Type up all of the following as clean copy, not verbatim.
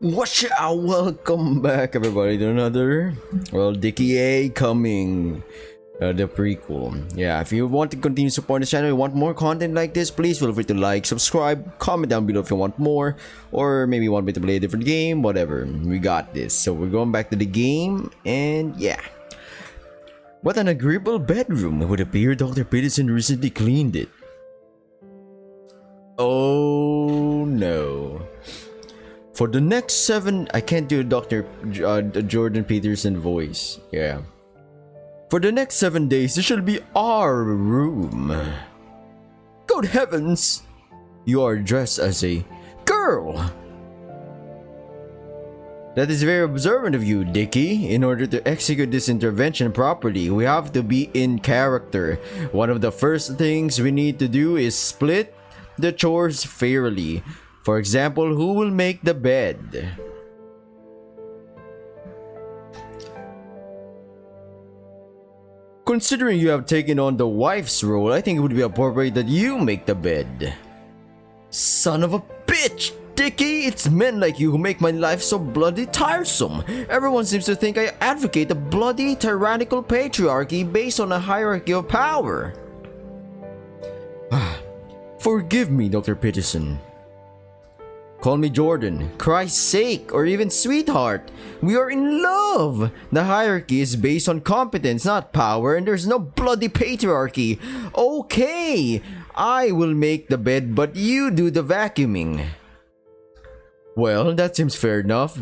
Watch out! Welcome back, everybody, to another, Dickie A coming. The prequel. Yeah, if you want to continue supporting the channel, you want more content like this, please feel free to like, subscribe, comment down below if you want more, or maybe you want me to play a different game, whatever. We got this. So we're going back to the game, and yeah. What an agreeable bedroom. It would appear Dr. Peterson recently cleaned it. Oh no. For the next 7, I can't do Dr. Jordan Peterson voice. Yeah. For the next 7 days, this shall be our room. Good heavens! You are dressed as a girl! That is very observant of you, Dickie. In order to execute this intervention properly, we have to be in character. One of the first things we need to do is split the chores fairly. For example, who will make the bed? Considering you have taken on the wife's role, I think it would be appropriate that you make the bed. Son of a bitch! Dickie, it's men like you who make my life so bloody tiresome. Everyone seems to think I advocate a bloody tyrannical patriarchy based on a hierarchy of power. Forgive me, Dr. Peterson. Call me Jordan, Christ's sake, or even sweetheart. We are in love. The hierarchy is based on competence, not power, and there's no bloody patriarchy. Okay, I will make the bed, but you do the vacuuming. Well, that seems fair enough,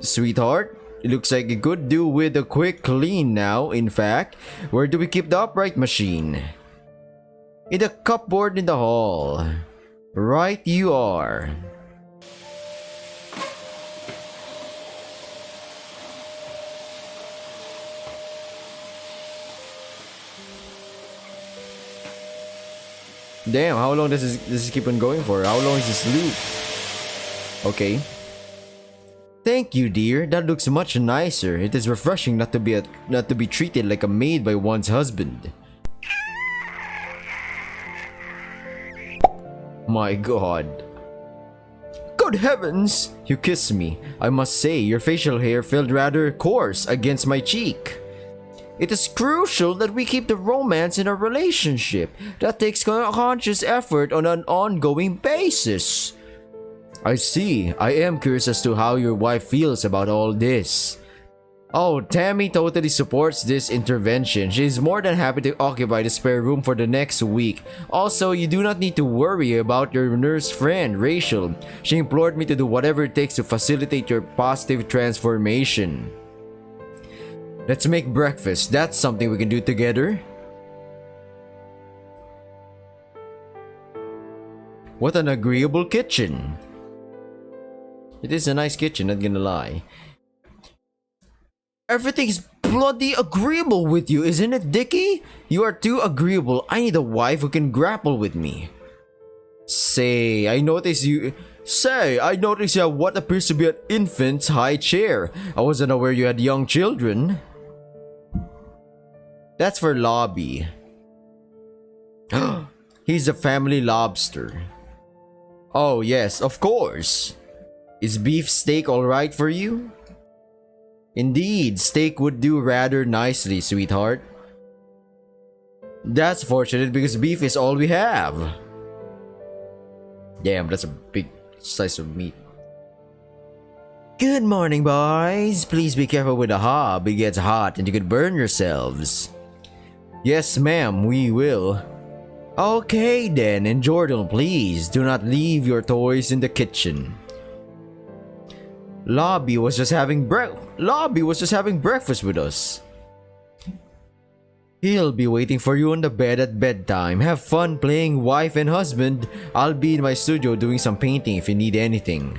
sweetheart. It looks like it could do with a quick clean now. In fact, where do we keep the upright machine? In the cupboard in the hall. Right you are. Damn, how long does this keep on going for? How long is this loop? Okay. Thank you, dear. That looks much nicer. It is refreshing not to be treated like a maid by one's husband. My god. Good heavens! You kissed me. I must say, your facial hair felt rather coarse against my cheek. It is crucial that we keep the romance in our relationship. That takes conscious effort on an ongoing basis. I see. I am curious as to how your wife feels about all this. Oh, Tammy totally supports this intervention. She is more than happy to occupy the spare room for the next week. Also, you do not need to worry about your nurse friend, Rachel. She implored me to do whatever it takes to facilitate your positive transformation. Let's make breakfast. That's something we can do together. What an agreeable kitchen. It is a nice kitchen, not gonna lie. Everything's bloody agreeable with you, isn't it, Dickie? You are too agreeable. I need a wife who can grapple with me. Say, I noticed you have what appears to be an infant's high chair. I wasn't aware you had young children. That's for Lobby. He's a family lobster. Oh yes, of course. Is beef steak alright for you? Indeed, steak would do rather nicely, sweetheart. That's fortunate because beef is all we have. Damn, that's a big slice of meat. Good morning, boys. Please be careful with the hob. It gets hot and you could burn yourselves. Yes, ma'am, we will. Okay then, and Jordan, please do not leave your toys in the kitchen. Lobby was just having breakfast with us. He'll be waiting for you on the bed at bedtime. Have fun playing wife and husband. I'll be in my studio doing some painting if you need anything.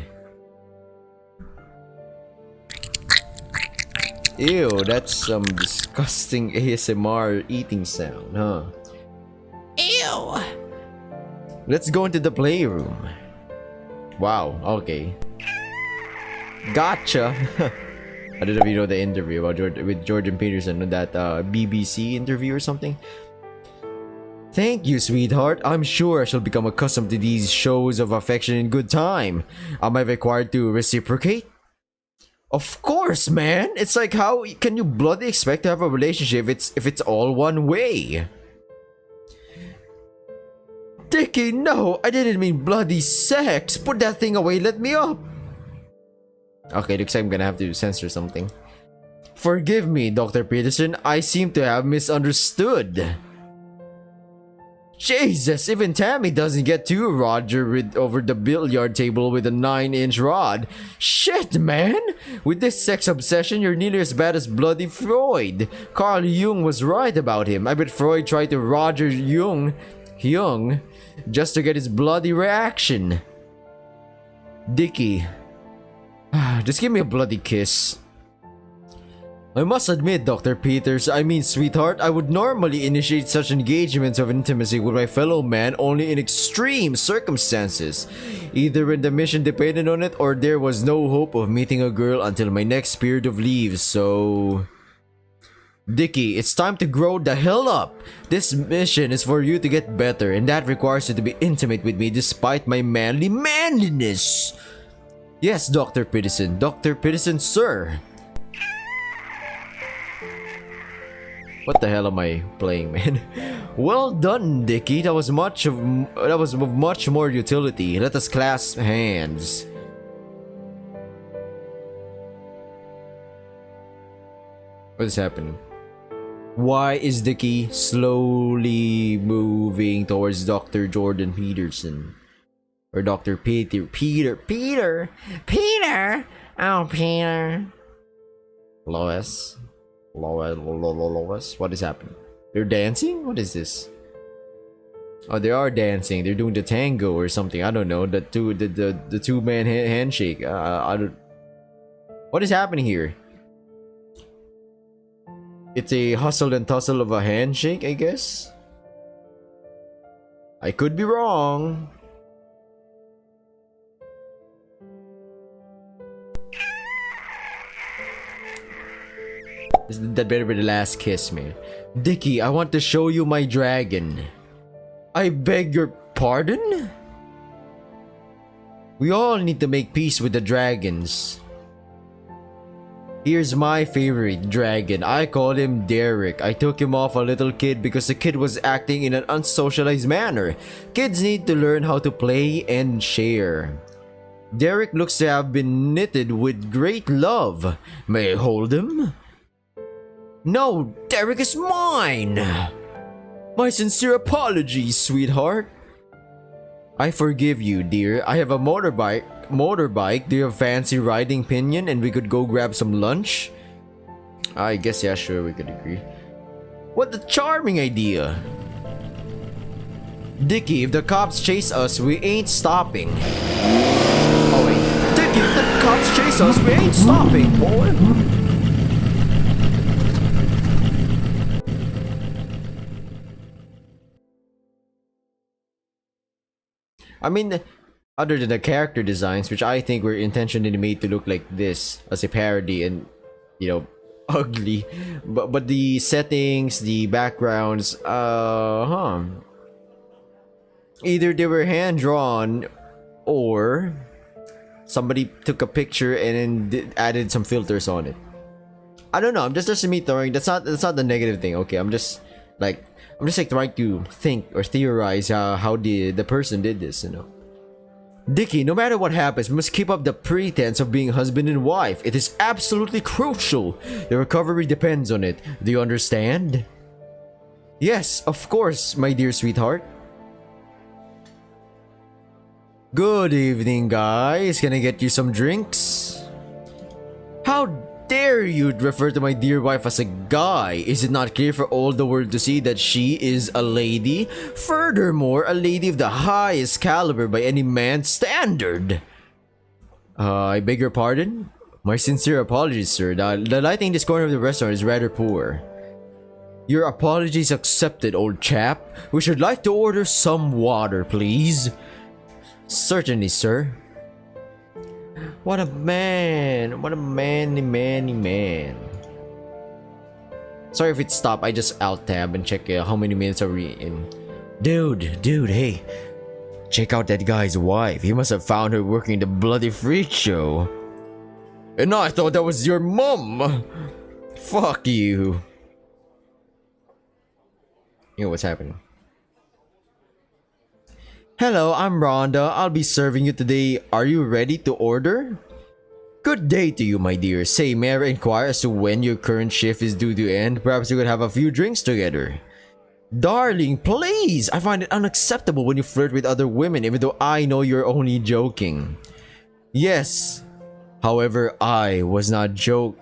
Ew, that's some disgusting ASMR eating sound, huh? Ew! Let's go into the playroom. Wow, okay. Gotcha! I don't know if you know the interview about with Jordan Peterson, that BBC interview or something. Thank you, sweetheart. I'm sure I shall become accustomed to these shows of affection in good time. Am I required to reciprocate? Of course, man. It's like, how can you bloody expect to have a relationship if it's all one way? Dickie, no, I didn't mean bloody sex. Put that thing away, let me up. Okay, looks like I'm gonna have to censor something. Forgive me, Dr. Peterson, I seem to have misunderstood. Jesus, even Tammy doesn't get to Roger over the billiard table with a 9-inch rod. Shit, man! With this sex obsession, you're nearly as bad as bloody Freud. Carl Jung was right about him. I bet Freud tried to Roger Jung just to get his bloody reaction. Dickie, just give me a bloody kiss. I must admit, Dr. Peters, sweetheart, I would normally initiate such engagements of intimacy with my fellow man only in extreme circumstances. Either when the mission depended on it or there was no hope of meeting a girl until my next period of leave, so... Dickie, it's time to grow the hell up. This mission is for you to get better, and that requires you to be intimate with me despite my manliness. Yes, Dr. Peterson. Dr. Peterson, sir. What the hell am I playing, man? Well done, Dickie. That was of much more utility. Let us clasp hands. What is happening? Why is Dickie slowly moving towards Dr. Jordan Peterson? Or Dr. Peter? Oh, Peter. Lois, what is happening? They're dancing? What is this? Oh, they are dancing. They're doing the tango or something. I don't know. The two-man handshake. I don't. What is happening here? It's a hustle and tussle of a handshake, I guess. I could be wrong. That better be the last kiss, man. Dickie, I want to show you my dragon. I beg your pardon? We all need to make peace with the dragons. Here's my favorite dragon. I call him Derek. I took him off a little kid because the kid was acting in an unsocialized manner. Kids need to learn how to play and share. Derek looks to have been knitted with great love. May I hold him? No, Derek is mine! My sincere apologies, sweetheart. I forgive you, dear. I have a motorbike. Do you have fancy riding pinion and we could go grab some lunch? I guess, yeah, sure, we could agree. What a charming idea. Dickie, if the cops chase us, we ain't stopping. Oh wait. Dickie, if the cops chase us, we ain't stopping, boy. I mean, other than the character designs, which I think were intentionally made to look like this as a parody and, you know, ugly, but the settings, the backgrounds, either they were hand drawn or somebody took a picture and then added some filters on it. I don't know. I'm just me throwing. That's not the negative thing. Okay, I'm just like trying to think or theorize how the person did this, you know. Dickie, no matter what happens, we must keep up the pretense of being husband and wife. It is absolutely crucial. The recovery depends on it. Do you understand? Yes, of course, my dear sweetheart. Good evening, guys. Can I get you some drinks? How dare you refer to my dear wife as a guy? Is it not clear for all the world to see that she is a lady? Furthermore, a lady of the highest caliber by any man's standard. I beg your pardon? My sincere apologies, sir. The lighting in this corner of the restaurant is rather poor. Your apologies accepted, old chap. We should like to order some water, please. Certainly, sir. What a man. What a manly man. Sorry if it stopped. I just alt tab and check how many minutes are we in. Dude, hey. Check out that guy's wife. He must have found her working the bloody freak show. And I thought that was your mom. Fuck you. You know what's happening? Hello, I'm Rhonda. I'll be serving you today. Are you ready to order? Good day to you, my dear. Say, may I inquire as to when your current shift is due to end? Perhaps we could have a few drinks together. Darling, please! I find it unacceptable when you flirt with other women, even though I know you're only joking. Yes. However, I was not joking.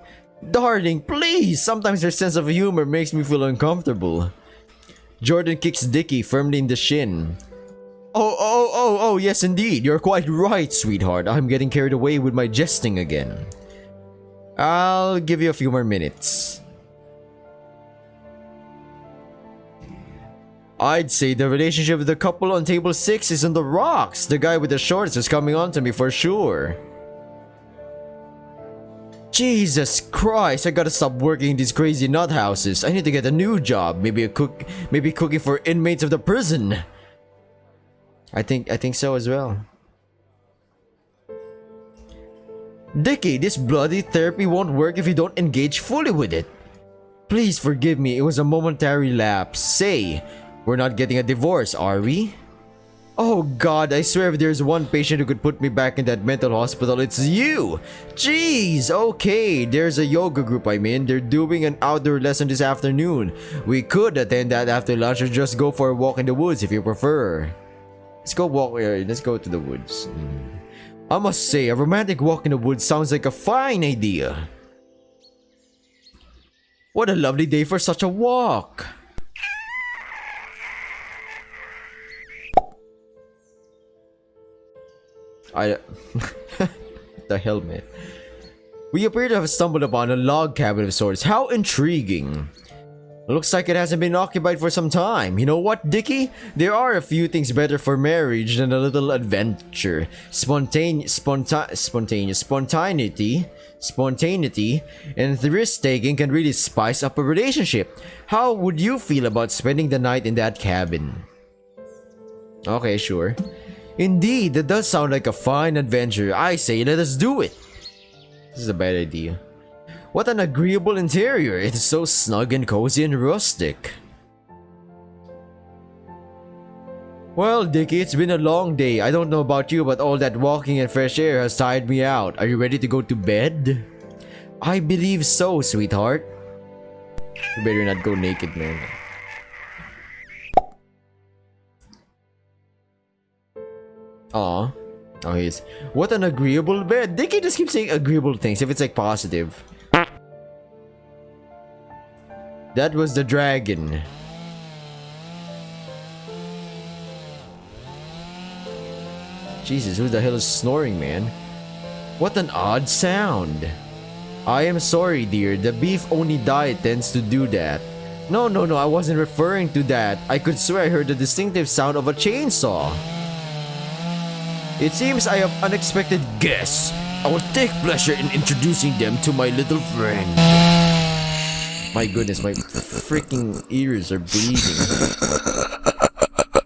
Darling, please! Sometimes your sense of humor makes me feel uncomfortable. Jordan kicks Dickie firmly in the shin. Oh, yes indeed. You're quite right, sweetheart. I'm getting carried away with my jesting again. I'll give you a few more minutes. I'd say the relationship with the couple on table 6 is on the rocks. The guy with the shorts is coming on to me for sure. Jesus Christ, I gotta stop working in these crazy nut houses. I need to get a new job. Maybe cooking for inmates of the prison. I think so as well. Dickie, this bloody therapy won't work if you don't engage fully with it. Please forgive me, it was a momentary lapse. Say, we're not getting a divorce, are we? Oh God, I swear if there's one patient who could put me back in that mental hospital, it's you! Jeez, okay, there's a yoga group I'm in. They're doing an outdoor lesson this afternoon. We could attend that after lunch or just go for a walk in the woods if you prefer. Let's go to the woods. I must say, a romantic walk in the woods sounds like a fine idea. What a lovely day for such a walk. The helmet. We appear to have stumbled upon a log cabin of sorts. How intriguing. Looks like it hasn't been occupied for some time. You know what, Dickie? There are a few things better for marriage than a little adventure. Spontaneity, and risk-taking can really spice up a relationship. How would you feel about spending the night in that cabin? Okay, sure. Indeed, that does sound like a fine adventure. I say let us do it. This is a bad idea. What an agreeable interior. It is so snug and cozy and rustic. Well, Dickie, it's been a long day. I don't know about you, but all that walking and fresh air has tired me out. Are you ready to go to bed? I believe so, sweetheart. You better not go naked, man. Aw. Oh, he's... What an agreeable bed. Dickie just keeps saying agreeable things if it's like positive. That was the dragon. Jesus, who the hell is snoring, man? What an odd sound. I am sorry, dear. The beef only diet tends to do that. No, I wasn't referring to that. I could swear I heard the distinctive sound of a chainsaw. It seems I have unexpected guests. I will take pleasure in introducing them to my little friend. My goodness, my freaking ears are bleeding.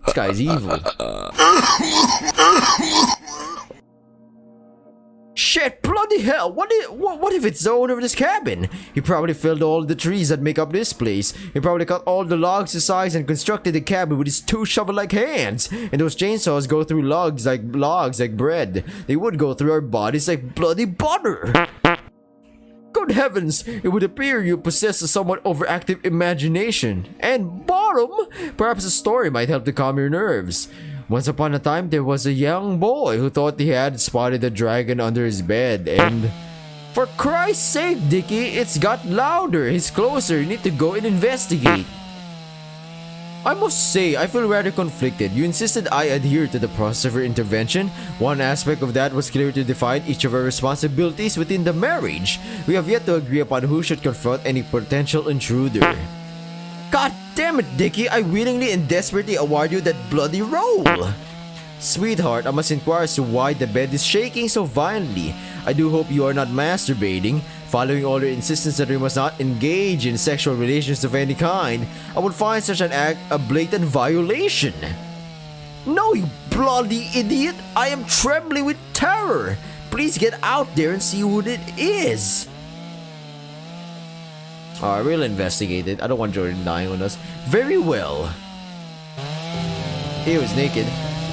This guy's evil. Shit, bloody hell, what if it's the owner of this cabin? He probably felled all the trees that make up this place. He probably cut all the logs to size and constructed the cabin with his 2 shovel-like hands. And those chainsaws go through logs like bread. They would go through our bodies like bloody butter. Good heavens, it would appear you possess a somewhat overactive imagination. And bottom, perhaps a story might help to calm your nerves. Once upon a time, there was a young boy who thought he had spotted a dragon under his bed and... For Christ's sake, Dickie, it's got louder. He's closer. You need to go and investigate. I must say, I feel rather conflicted. You insisted I adhere to the process of your intervention. One aspect of that was clearly to define each of our responsibilities within the marriage. We have yet to agree upon who should confront any potential intruder. God damn it, Dickie! I willingly and desperately award you that bloody role! Sweetheart, I must inquire as to why the bed is shaking so violently. I do hope you are not masturbating. Following all their insistence that we must not engage in sexual relations of any kind, I would find such an act a blatant violation. No, you bloody idiot! I am trembling with terror! Please get out there and see who it is! Alright, we'll investigate it. I don't want Jordan dying on us. Very well. He was naked.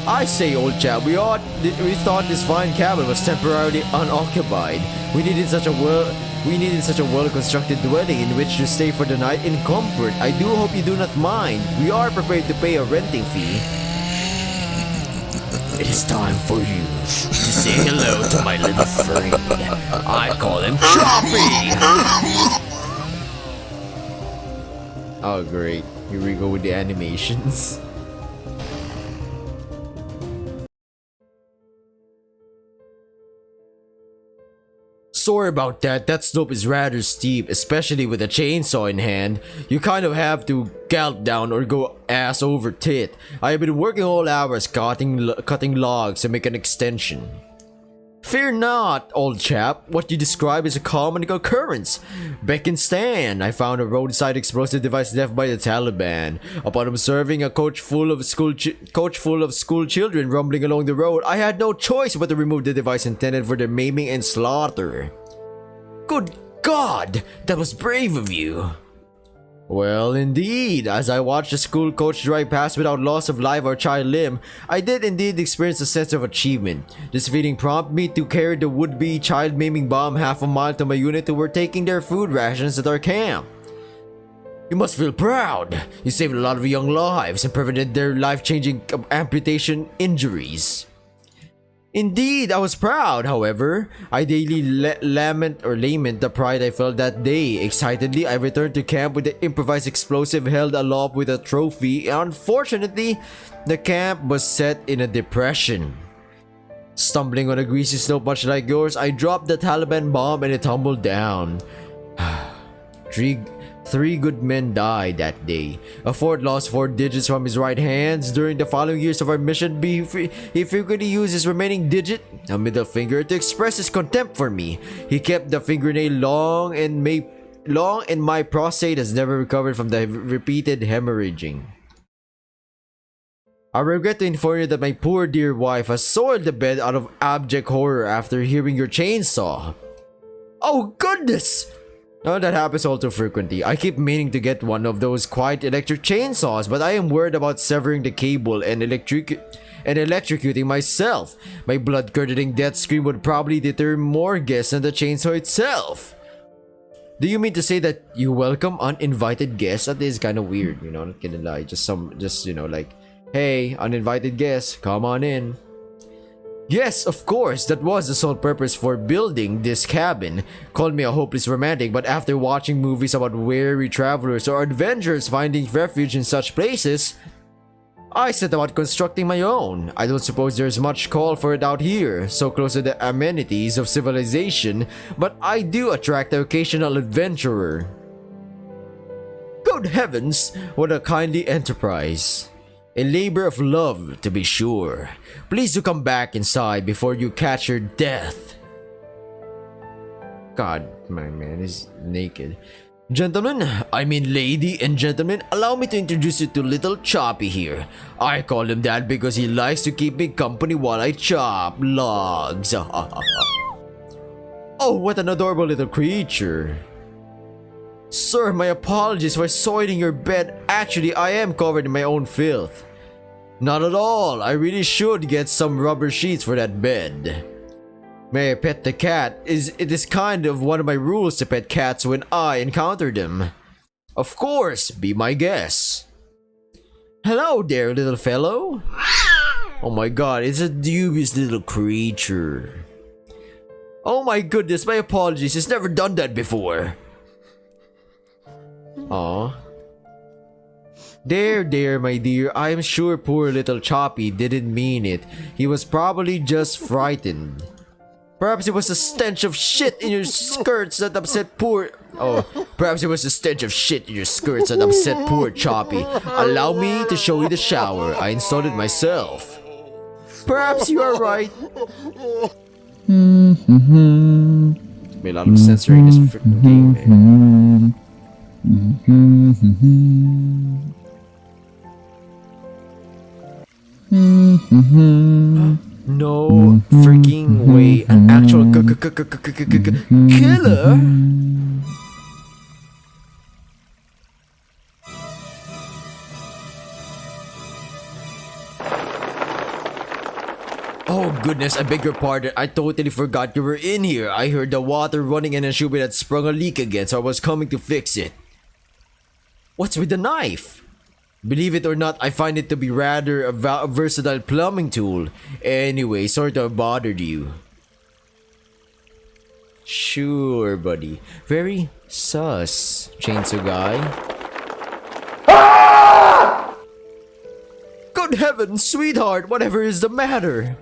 I say, old chap, we thought this fine cabin was temporarily unoccupied. We needed such a well-constructed dwelling in which to stay for the night in comfort. I do hope you do not mind. We are prepared to pay a renting fee. It is time for you to say hello to my little friend. I call him Choppy! Oh great, here we go with the animations. Sorry about that, that slope is rather steep, especially with a chainsaw in hand. You kind of have to gallop down or go ass over tit. I have been working all hours cutting logs to make an extension. Fear not, old chap. What you describe is a common occurrence. Back in Stan, I found a roadside explosive device left by the Taliban. Upon observing a coach full of school children rumbling along the road, I had no choice but to remove the device intended for their maiming and slaughter. Good God, that was brave of you. Well, indeed, as I watched the school coach drive past without loss of life or child limb, I did indeed experience a sense of achievement. This feeling prompted me to carry the would-be child-maiming bomb half a mile to my unit who were taking their food rations at our camp. You must feel proud. You saved a lot of young lives and prevented their life-changing amputation injuries. Indeed, I was proud, however. I daily lament the pride I felt that day. Excitedly, I returned to camp with the improvised explosive held aloft with a trophy. Unfortunately, the camp was set in a depression. Stumbling on a greasy slope much like yours, I dropped the Taliban bomb and it tumbled down. Three good men died that day. A fourth lost 4 digits from his right hands. During the following years of our mission, he frequently used his remaining digit, a middle finger, to express his contempt for me. He kept the fingernail long and my prostate has never recovered from the repeated hemorrhaging. I regret to inform you that my poor dear wife has soiled the bed out of abject horror after hearing your chainsaw. Oh goodness! Oh, that happens all too frequently. I keep meaning to get one of those quiet electric chainsaws, but I am worried about severing the cable and electrocuting myself. My blood-curdling death scream would probably deter more guests than the chainsaw itself. Do you mean to say that you welcome uninvited guests? That is kind of weird, you know, not gonna lie. Just you know, like, hey, uninvited guests, come on in. Yes, of course, that was the sole purpose for building this cabin. Call me a hopeless romantic, but after watching movies about weary travelers or adventurers finding refuge in such places, I set about constructing my own. I don't suppose there's much call for it out here, so close to the amenities of civilization, but I do attract the occasional adventurer. Good heavens, what a kindly enterprise. A labor of love, to be sure. Please do come back inside before you catch your death. God, my man is naked. Gentlemen, I mean lady and gentlemen, allow me to introduce you to little Choppy here. I call him that because he likes to keep me company while I chop logs. Oh, what an adorable little creature. Sir, my apologies for soiling your bed. Actually, I am covered in my own filth. Not at all. I really should get some rubber sheets for that bed. May I pet the cat? It is kind of one of my rules to pet cats when I encounter them. Of course, be my guest. Hello there, little fellow. Oh my god, it's a dubious little creature. Oh my goodness, my apologies. He's never done that before. Aw. There, my dear. I am sure poor little Choppy didn't mean it. He was probably just frightened. Perhaps it was the stench of shit in your skirts that upset poor... perhaps it was the stench of shit in your skirts that upset poor Choppy. Allow me to show you the shower. I installed it myself. Perhaps you are right. be a lot of censoring this freaking game, man. No freaking way, an actual killer? Oh goodness, I beg your pardon. I totally forgot you were in here. I heard the water running and a Shubi had sprung a leak again, so I was coming to fix it. What's with the knife? Believe it or not, I find it to be rather a versatile plumbing tool. Anyway, sort of bothered you. Sure, buddy. Very sus, chainsaw guy. Good heavens, sweetheart, whatever is the matter?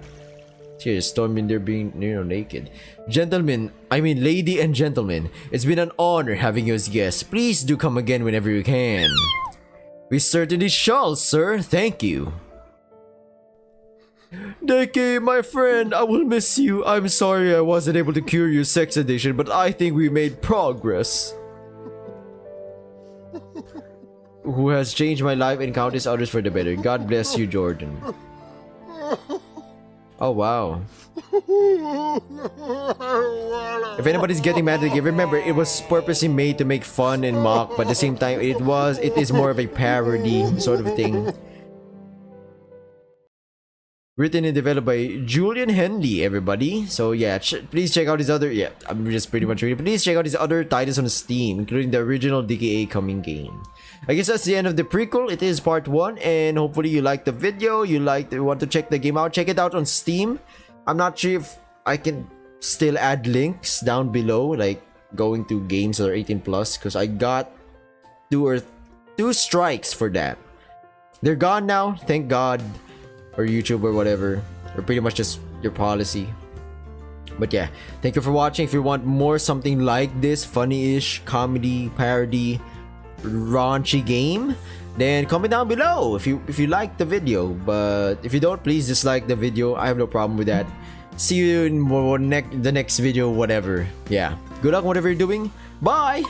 Cheers, storming there being naked. Gentlemen, I mean lady and gentlemen, it's been an honor having you as guests. Please do come again whenever you can. We certainly shall, sir. Thank you. Dickie, my friend, I will miss you. I'm sorry I wasn't able to cure your sex addiction, but I think we made progress. Who has changed my life and countless others for the better. God bless you, Jordan. Oh, wow. If anybody's getting mad at the game, remember, it was purposely made to make fun and mock, but at the same time, it is more of a parody sort of thing. Written and developed by Julian Henley, everybody. So yeah, please check out his other, I'm just pretty much reading. Please check out his other titles on Steam, including the original Dickie A coming game. I guess that's the end of the prequel. It is part 1, and hopefully you liked the video. You want to check the game out. Check it out on Steam. I'm not sure if I can still add links down below, like going to games that are 18+, because I got two strikes for that. They're gone now, thank God. Or YouTube or whatever, or pretty much just your policy. But yeah, thank you for watching. If you want more something like this, funny-ish, comedy, parody, raunchy game, then comment down below if you like the video. But if you don't, please dislike the video. I have no problem with that. See you in the next video, whatever. Yeah, good luck whatever you're doing. Bye.